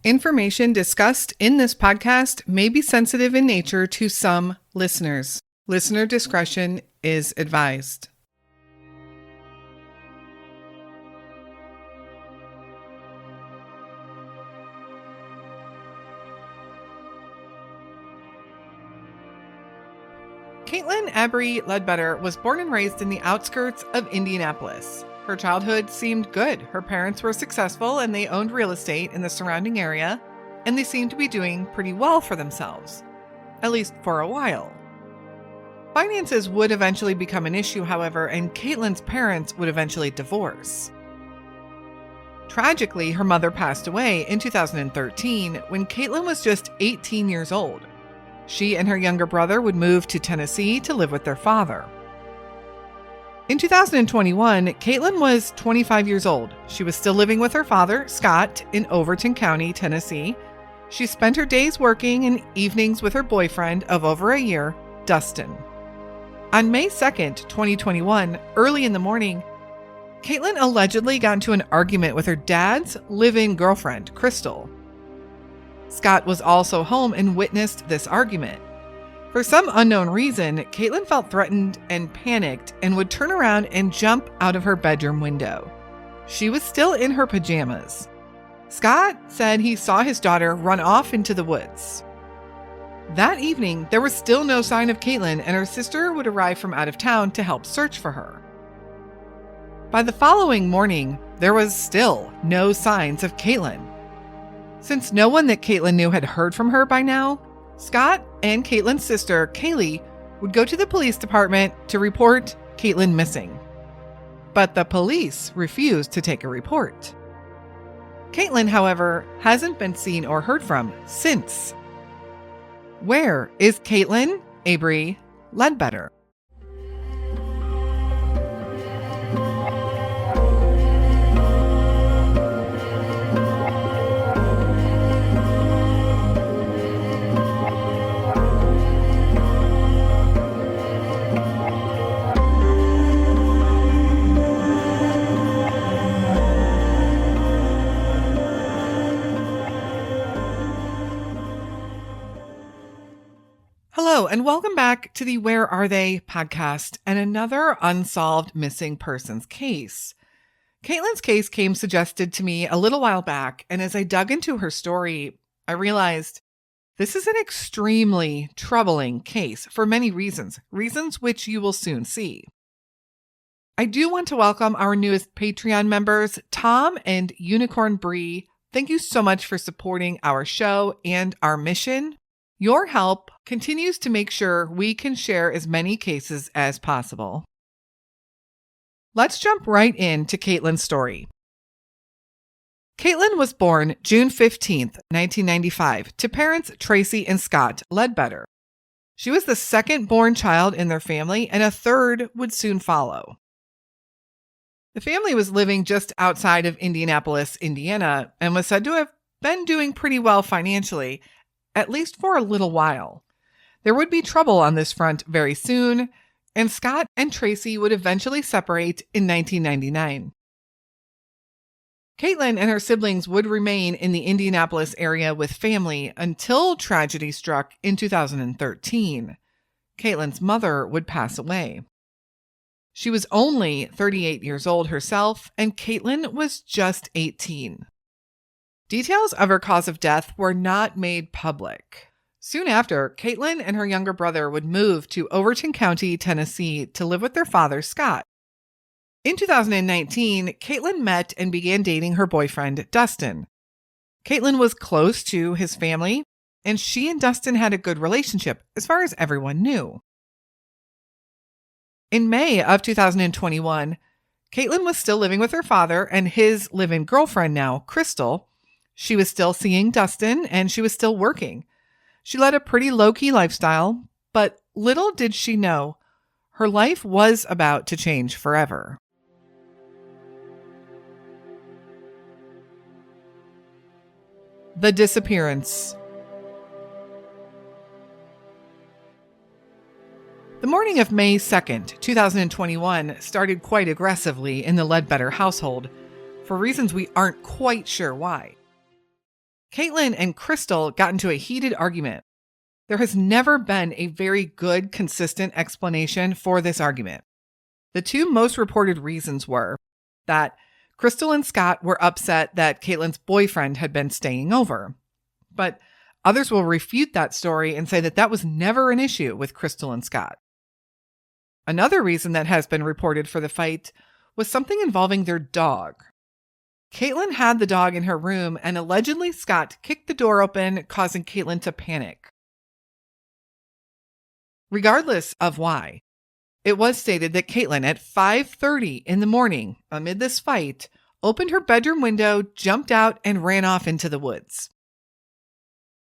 Information discussed in this podcast may be sensitive in nature to some listeners. Listener discretion is advised. Kaitlyn Ledbetter was born and raised in the outskirts of Indianapolis. Her childhood seemed good. Her parents were successful and they owned real estate in the surrounding area, and they seemed to be doing pretty well for themselves, at least for a while. Finances would eventually become an issue, however, and Kaitlyn's parents would eventually divorce. Tragically, her mother passed away in 2013 when Kaitlyn was just 18 years old. She and her younger brother would move to Tennessee to live with their father. In 2021, Kaitlyn was 25 years old. She was still living with her father, Scott, in Overton County, Tennessee. She spent her days working and evenings with her boyfriend of over a year, Dustin. On May 2nd, 2021, early in the morning, Kaitlyn allegedly got into an argument with her dad's live-in girlfriend, Crystal. Scott was also home and witnessed this argument. For some unknown reason, Kaitlyn felt threatened and panicked and would turn around and jump out of her bedroom window. She was still in her pajamas. Scott said he saw his daughter run off into the woods. That evening, there was still no sign of Kaitlyn, and her sister would arrive from out of town to help search for her. By the following morning, there was still no signs of Kaitlyn. Since no one that Kaitlyn knew had heard from her by now, Scott and Kaitlyn's sister, Kaylee, would go to the police department to report Kaitlyn missing. But the police refused to take a report. Kaitlyn, however, hasn't been seen or heard from since. Where is Kaitlyn Ledbetter? Hello, and welcome back to the Where Are They podcast and another unsolved missing persons case. Kaitlyn's case came suggested to me a little while back, and as I dug into her story, I realized this is an extremely troubling case for many reasons which you will soon see. I do want to welcome our newest Patreon members, Tom and Unicorn Bree. Thank you so much for supporting our show and our mission. Your help continues to make sure we can share as many cases as possible. Let's jump right into Kaitlyns' story. Kaitlyn was born June 15th, 1995, to parents Tracy and Scott Ledbetter. She was the second-born child in their family, and a third would soon follow. The family was living just outside of Indianapolis, Indiana, and was said to have been doing pretty well financially, at least for a little while. There would be trouble on this front very soon, and Scott and Tracy would eventually separate in 1999. Kaitlyn and her siblings would remain in the Indianapolis area with family until tragedy struck in 2013. Kaitlyn's mother would pass away. She was only 38 years old herself, and Kaitlyn was just 18. Details of her cause of death were not made public. Soon after, Kaitlyn and her younger brother would move to Overton County, Tennessee to live with their father, Scott. In 2019, Kaitlyn met and began dating her boyfriend, Dustin. Kaitlyn was close to his family, and she and Dustin had a good relationship as far as everyone knew. In May of 2021, Kaitlyn was still living with her father and his live-in girlfriend now, Crystal. She was still seeing Dustin, and she was still working. She led a pretty low-key lifestyle, but little did she know, her life was about to change forever. The Disappearance. The morning of May 2nd, 2021 started quite aggressively in the Ledbetter household, for reasons we aren't quite sure why. Kaitlyn and Crystal got into a heated argument. There has never been a very good, consistent explanation for this argument. The two most reported reasons were that Crystal and Scott were upset that Kaitlyn's boyfriend had been staying over. But others will refute that story and say that that was never an issue with Crystal and Scott. Another reason that has been reported for the fight was something involving their dog. Kaitlyn had the dog in her room, and allegedly Scott kicked the door open, causing Kaitlyn to panic. Regardless of why, it was stated that Kaitlyn at 5:30 in the morning, amid this fight, opened her bedroom window, jumped out, and ran off into the woods.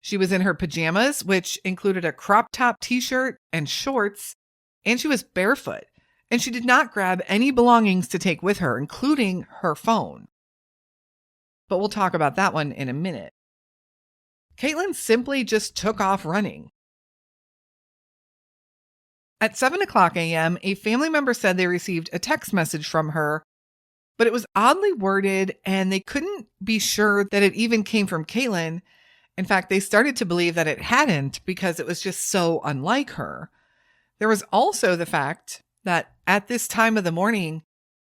She was in her pajamas, which included a crop top t-shirt and shorts, and she was barefoot, and she did not grab any belongings to take with her, including her phone. But we'll talk about that one in a minute. Kaitlyn simply just took off running. At 7:00 a.m., a family member said they received a text message from her, but it was oddly worded and they couldn't be sure that it even came from Kaitlyn. In fact, they started to believe that it hadn't because it was just so unlike her. There was also the fact that at this time of the morning,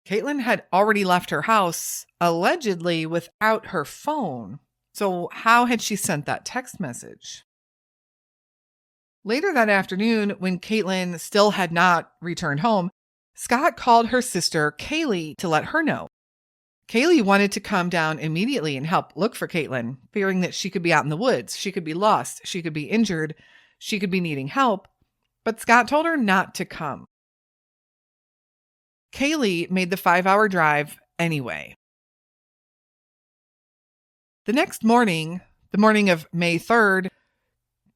Kaitlyn had already left her house, allegedly without her phone. So how had she sent that text message? Later that afternoon, when Kaitlyn still had not returned home, Scott called her sister, Kaylee, to let her know. Kaylee wanted to come down immediately and help look for Kaitlyn, fearing that she could be out in the woods, she could be lost, she could be injured, she could be needing help, but Scott told her not to come. Kaylee made the 5-hour drive anyway. The next morning, the morning of May 3rd,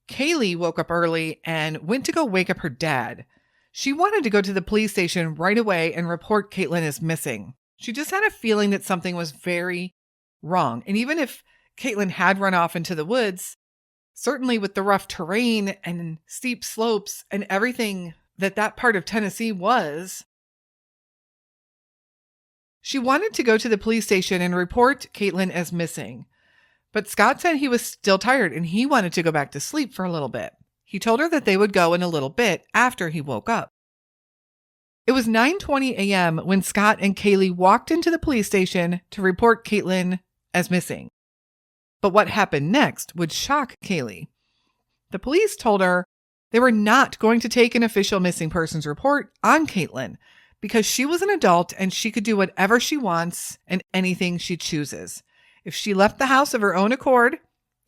Kaylee woke up early and went to go wake up her dad. She wanted to go to the police station right away and report Kaitlyn as missing. She just had a feeling that something was very wrong. And even if Kaitlyn had run off into the woods, certainly with the rough terrain and steep slopes and everything that part of Tennessee was, she wanted to go to the police station and report Kaitlyn as missing. But Scott said he was still tired and he wanted to go back to sleep for a little bit. He told her that they would go in a little bit after he woke up. It was 9:20 a.m. when Scott and Kaylee walked into the police station to report Kaitlyn as missing. But what happened next would shock Kaylee. The police told her they were not going to take an official missing persons report on Kaitlyn because she was an adult and she could do whatever she wants and anything she chooses. If she left the house of her own accord,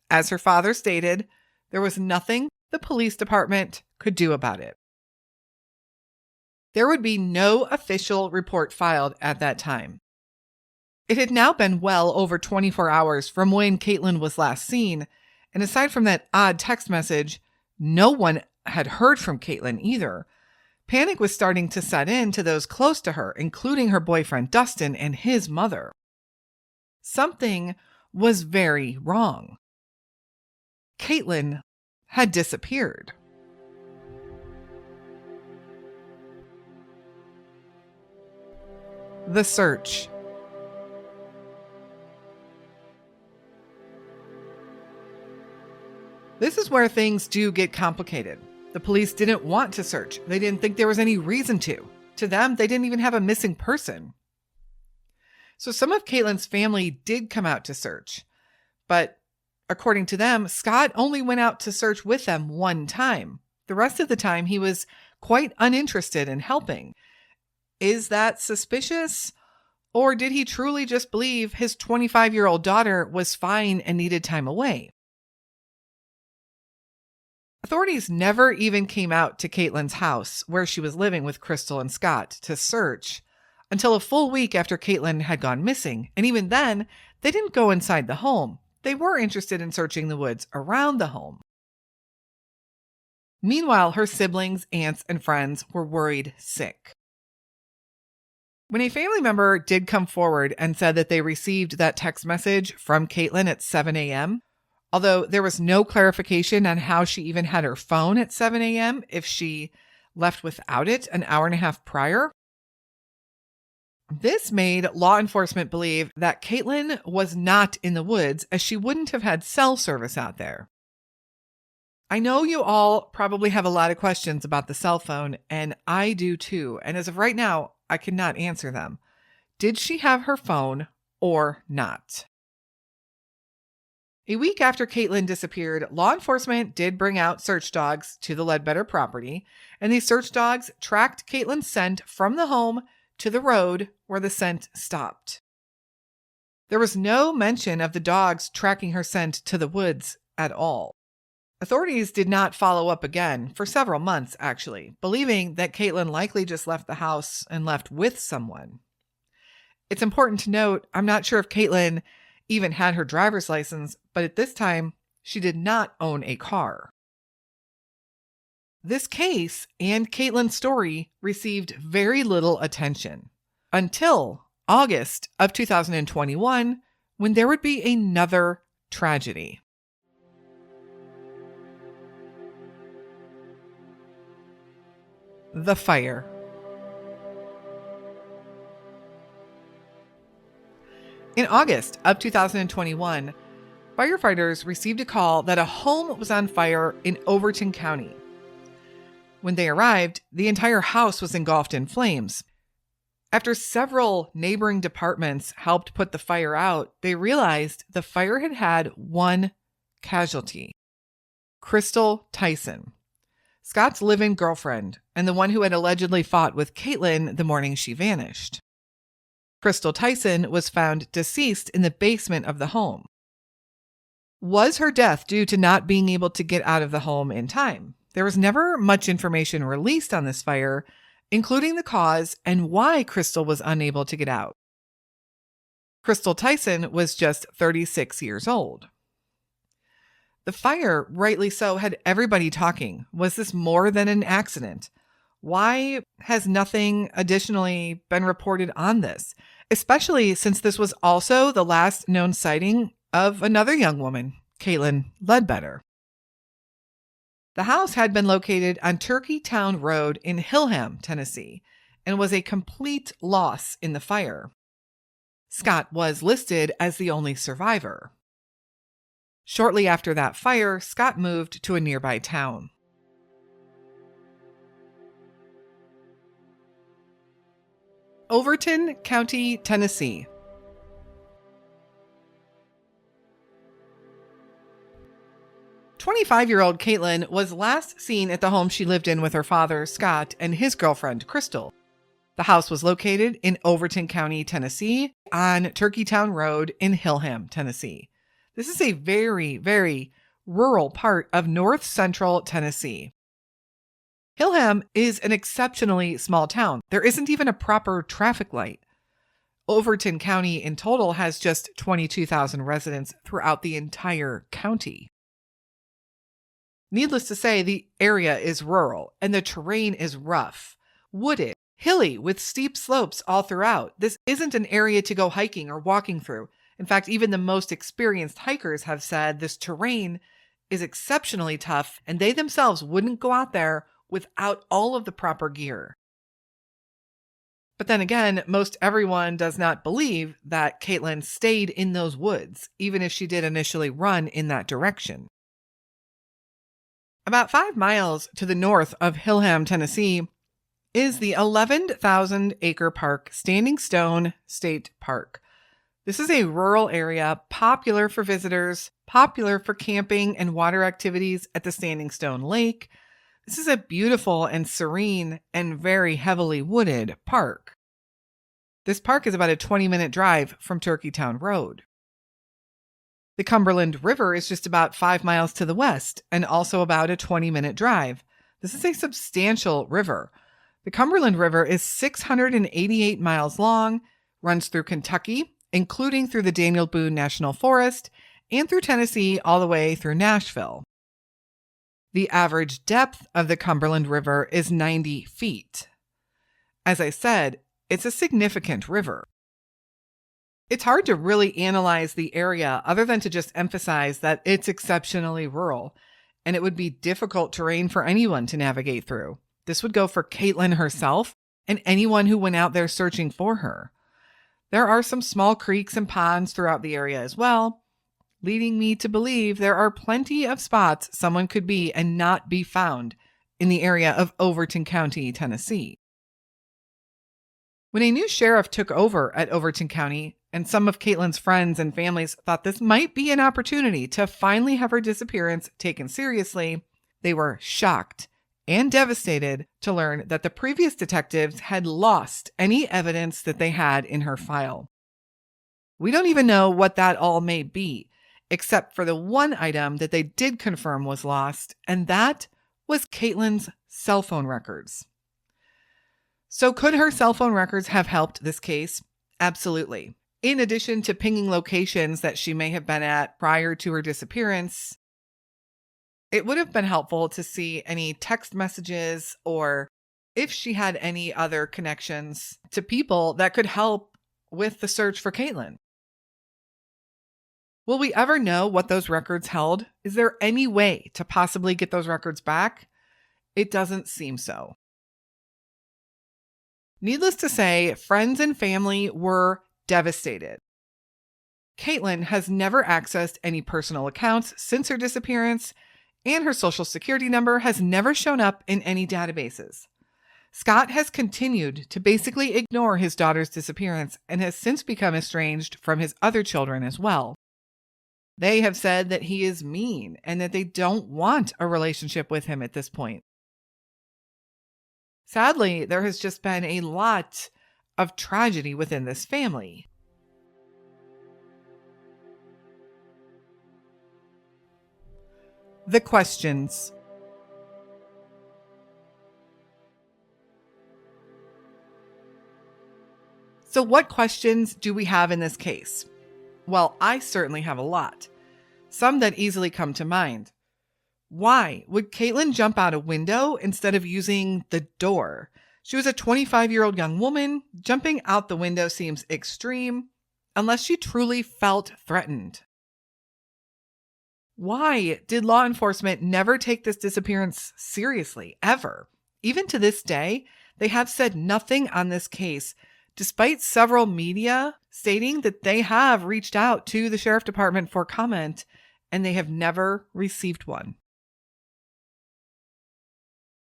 as her father stated, there was nothing the police department could do about it. There would be no official report filed at that time. It had now been well over 24 hours from when Kaitlyn was last seen, and aside from that odd text message, no one had heard from Kaitlyn either. Panic was starting to set in to those close to her, including her boyfriend Dustin and his mother. Something was very wrong. Kaitlyn had disappeared. The search. This is where things do get complicated. The police didn't want to search. They didn't think there was any reason to. To them, they didn't even have a missing person. So some of Kaitlyn's family did come out to search. But according to them, Scott only went out to search with them one time. The rest of the time, he was quite uninterested in helping. Is that suspicious? Or did he truly just believe his 25-year-old daughter was fine and needed time away? Authorities never even came out to Kaitlyn's house where she was living with Crystal and Scott to search until a full week after Kaitlyn had gone missing. And even then, they didn't go inside the home. They were interested in searching the woods around the home. Meanwhile, her siblings, aunts, and friends were worried sick. When a family member did come forward and said that they received that text message from Kaitlyn at 7 a.m., although there was no clarification on how she even had her phone at 7 a.m. if she left without it an hour and a half prior, This made law enforcement believe that Kaitlyn was not in the woods, as she wouldn't have had cell service out there. I know you all probably have a lot of questions about the cell phone, and I do too. And as of right now, I cannot answer them. Did she have her phone or not? A week after Kaitlyn disappeared, law enforcement did bring out search dogs to the Ledbetter property, and these search dogs tracked Kaitlyn's scent from the home to the road where the scent stopped. There was no mention of the dogs tracking her scent to the woods at all. Authorities did not follow up again for several months, actually, believing that Kaitlyn likely just left the house and left with someone. It's important to note, I'm not sure if Kaitlyn even had her driver's license, but at this time, she did not own a car. This case and Kaitlyns Story received very little attention until August of 2021, when there would be another tragedy. The fire. In August of 2021, firefighters received a call that a home was on fire in Overton County. When they arrived, the entire house was engulfed in flames. After several neighboring departments helped put the fire out, they realized the fire had had one casualty: Crystal Tyson, Scott's live-in girlfriend, and the one who had allegedly fought with Kaitlyn the morning she vanished. Crystal Tyson was found deceased in the basement of the home. Was her death due to not being able to get out of the home in time? There was never much information released on this fire, including the cause and why Crystal was unable to get out. Crystal Tyson was just 36 years old. The fire, rightly so, had everybody talking. Was this more than an accident? Why has nothing additionally been reported on this? Especially since this was also the last known sighting of another young woman, Kaitlyn Ledbetter. The house had been located on Turkey Town Road in Hillham, Tennessee, and was a complete loss in the fire. Scott was listed as the only survivor. Shortly after that fire, Scott moved to a nearby town. Overton County, Tennessee. "25-year-old Kaitlyn was last seen at the home she lived in with her father, Scott, and his girlfriend, Crystal. The house was located in Overton County, Tennessee, on Turkeytown Road in Hillham, Tennessee. This is a very, very rural part of north central Tennessee. Hillham is an exceptionally small town. There isn't even a proper traffic light. Overton County in total has just 22,000 residents throughout the entire county. Needless to say, the area is rural and the terrain is rough, wooded, hilly with steep slopes all throughout. This isn't an area to go hiking or walking through. In fact, even the most experienced hikers have said this terrain is exceptionally tough and they themselves wouldn't go out there without all of the proper gear. But then again, most everyone does not believe that Kaitlyn stayed in those woods, even if she did initially run in that direction. About 5 miles to the north of Hillham, Tennessee, is the 11,000-acre park Standing Stone State Park. This is a rural area popular for visitors, popular for camping and water activities at the Standing Stone Lake. This is a beautiful and serene and very heavily wooded park. This park is about a 20-minute drive from Turkeytown Road. The Cumberland River is just about 5 miles to the west and also about a 20-minute drive. This is a substantial river. The Cumberland River is 688 miles long, runs through Kentucky, including through the Daniel Boone National Forest, and through Tennessee all the way through Nashville. The average depth of the Cumberland River is 90 feet. As I said, it's a significant river. It's hard to really analyze the area other than to just emphasize that it's exceptionally rural, and it would be difficult terrain for anyone to navigate through. This would go for Kaitlyn herself and anyone who went out there searching for her. There are some small creeks and ponds throughout the area as well, leading me to believe there are plenty of spots someone could be and not be found in the area of Overton County, Tennessee. When a new sheriff took over at Overton County, and some of Kaitlyn's friends and families thought this might be an opportunity to finally have her disappearance taken seriously, they were shocked and devastated to learn that the previous detectives had lost any evidence that they had in her file. We don't even know what that all may be, except for the one item that they did confirm was lost, and that was Kaitlyn's cell phone records. So could her cell phone records have helped this case? Absolutely. In addition to pinging locations that she may have been at prior to her disappearance, it would have been helpful to see any text messages or if she had any other connections to people that could help with the search for Kaitlyn. Will we ever know what those records held? Is there any way to possibly get those records back? It doesn't seem so. Needless to say, friends and family were devastated. Kaitlyn has never accessed any personal accounts since her disappearance, and her social security number has never shown up in any databases. Scott has continued to basically ignore his daughter's disappearance and has since become estranged from his other children as well. They have said that he is mean and that they don't want a relationship with him at this point. Sadly, there has just been a lot of tragedy within this family. The questions. So what questions do we have in this case? Well, I certainly have a lot. Some that easily come to mind. Why would Kaitlyn jump out a window instead of using the door? She was a 25-year-old young woman. Jumping out the window seems extreme, unless she truly felt threatened. Why did law enforcement never take this disappearance seriously, ever? Even to this day, they have said nothing on this case, despite several media stating that they have reached out to the sheriff department for comment, and they have never received one.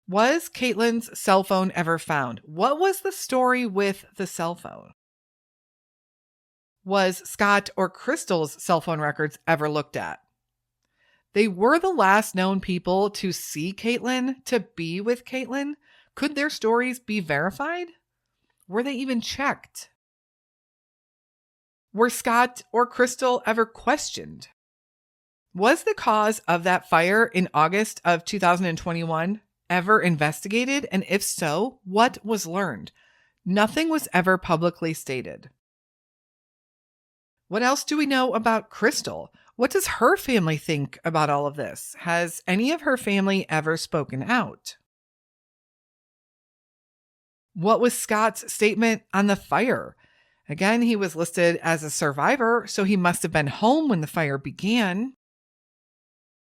Was Kaitlyn's cell phone ever found? What was the story with the cell phone? Was Scott or Crystal's cell phone records ever looked at? They were the last known people to see Kaitlyn, to be with Kaitlyn. Could their stories be verified? Were they even checked? Were Scott or Crystal ever questioned? Was the cause of that fire in August of 2021 ever investigated? And if so, what was learned? Nothing was ever publicly stated. What else do we know about Crystal? What does her family think about all of this? Has any of her family ever spoken out? What was Scott's statement on the fire? Again, he was listed as a survivor, so he must have been home when the fire began.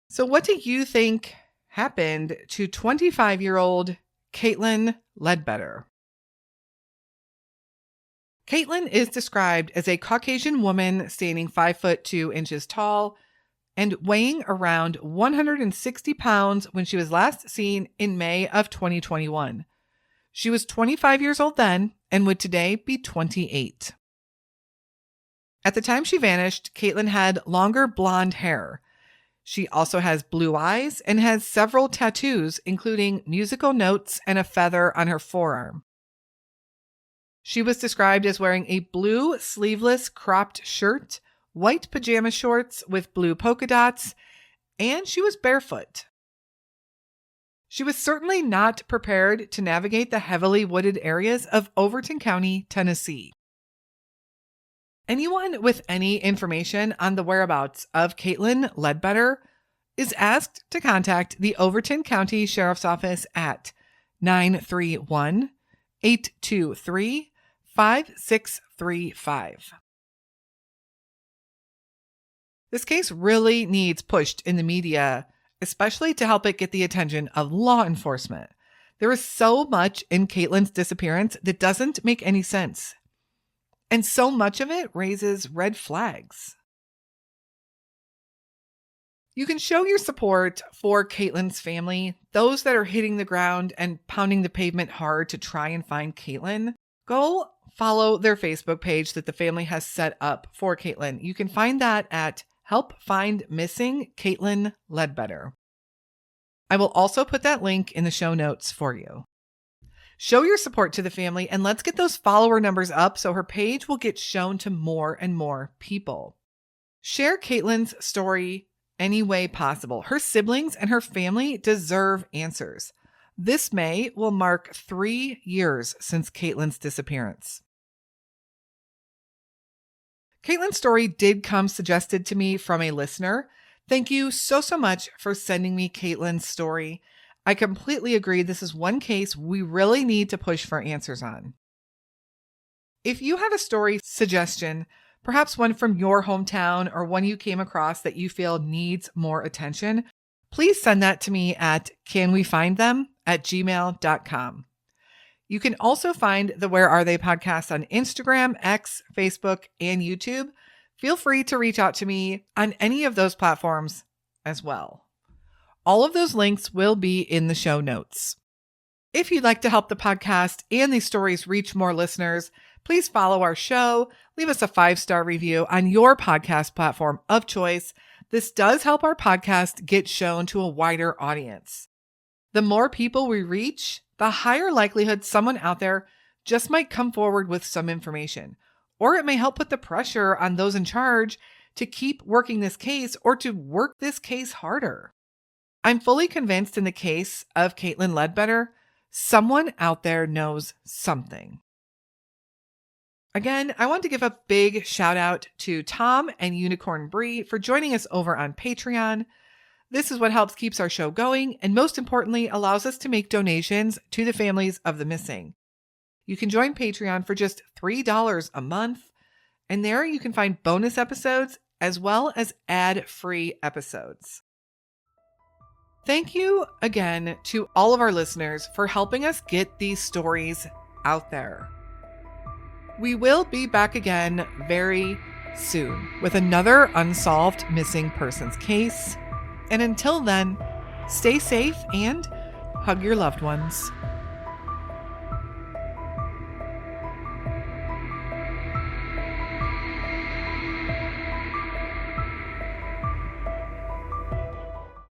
So what do you think happened to 25-year-old Kaitlyn Ledbetter? Kaitlyn is described as a Caucasian woman standing 5'2" tall and weighing around 160 pounds when she was last seen in May of 2021. She was 25 years old then and would today be 28. At the time she vanished, Kaitlyn had longer blonde hair. She also has blue eyes and has several tattoos, including musical notes and a feather on her forearm. She was described as wearing a blue sleeveless cropped shirt, white pajama shorts with blue polka dots, and she was barefoot. She was certainly not prepared to navigate the heavily wooded areas of Overton County, Tennessee. Anyone with any information on the whereabouts of Kaitlyn Ledbetter is asked to contact the Overton County Sheriff's Office at 931-823-5635. This case really needs pushed in the media, especially to help it get the attention of law enforcement. There is so much in Kaitlyn's disappearance that doesn't make any sense. And so much of it raises red flags. You can show your support for Kaitlyn's family, those that are hitting the ground and pounding the pavement hard to try and find Kaitlyn. Go follow their Facebook page that the family has set up for Kaitlyn. You can find that at Help Find Missing Kaitlyn Ledbetter. I will also put that link in the show notes for you. Show your support to the family and let's get those follower numbers up so her page will get shown to more and more people. Share Kaitlyn's story any way possible. Her siblings and her family deserve answers. This May will mark 3 years since Kaitlyn's disappearance. Kaitlyns Story did come suggested to me from a listener. Thank you so much for sending me Kaitlyn's story. I completely agree. This is one case we really need to push for answers on. If you have a story suggestion, perhaps one from your hometown or one you came across that you feel needs more attention, please send that to me at canwefindthem@gmail.com. You can also find the Where Are They podcast on Instagram, X, Facebook, and YouTube. Feel free to reach out to me on any of those platforms as well. All of those links will be in the show notes. If you'd like to help the podcast and these stories reach more listeners, please follow our show, leave us a 5-star review on your podcast platform of choice. This does help our podcast get shown to a wider audience. The more people we reach, the higher likelihood someone out there just might come forward with some information, or it may help put the pressure on those in charge to keep working this case or to work this case harder. I'm fully convinced in the case of Kaitlyn Ledbetter, someone out there knows something. Again, I want to give a big shout out to Tom and Unicorn Brie for joining us over on Patreon. This is what helps keeps our show going and most importantly allows us to make donations to the families of the missing. You can join Patreon for just $3 a month, and there you can find bonus episodes as well as ad-free episodes. Thank you again to all of our listeners for helping us get these stories out there. We will be back again very soon with another unsolved missing persons case. And until then, stay safe and hug your loved ones.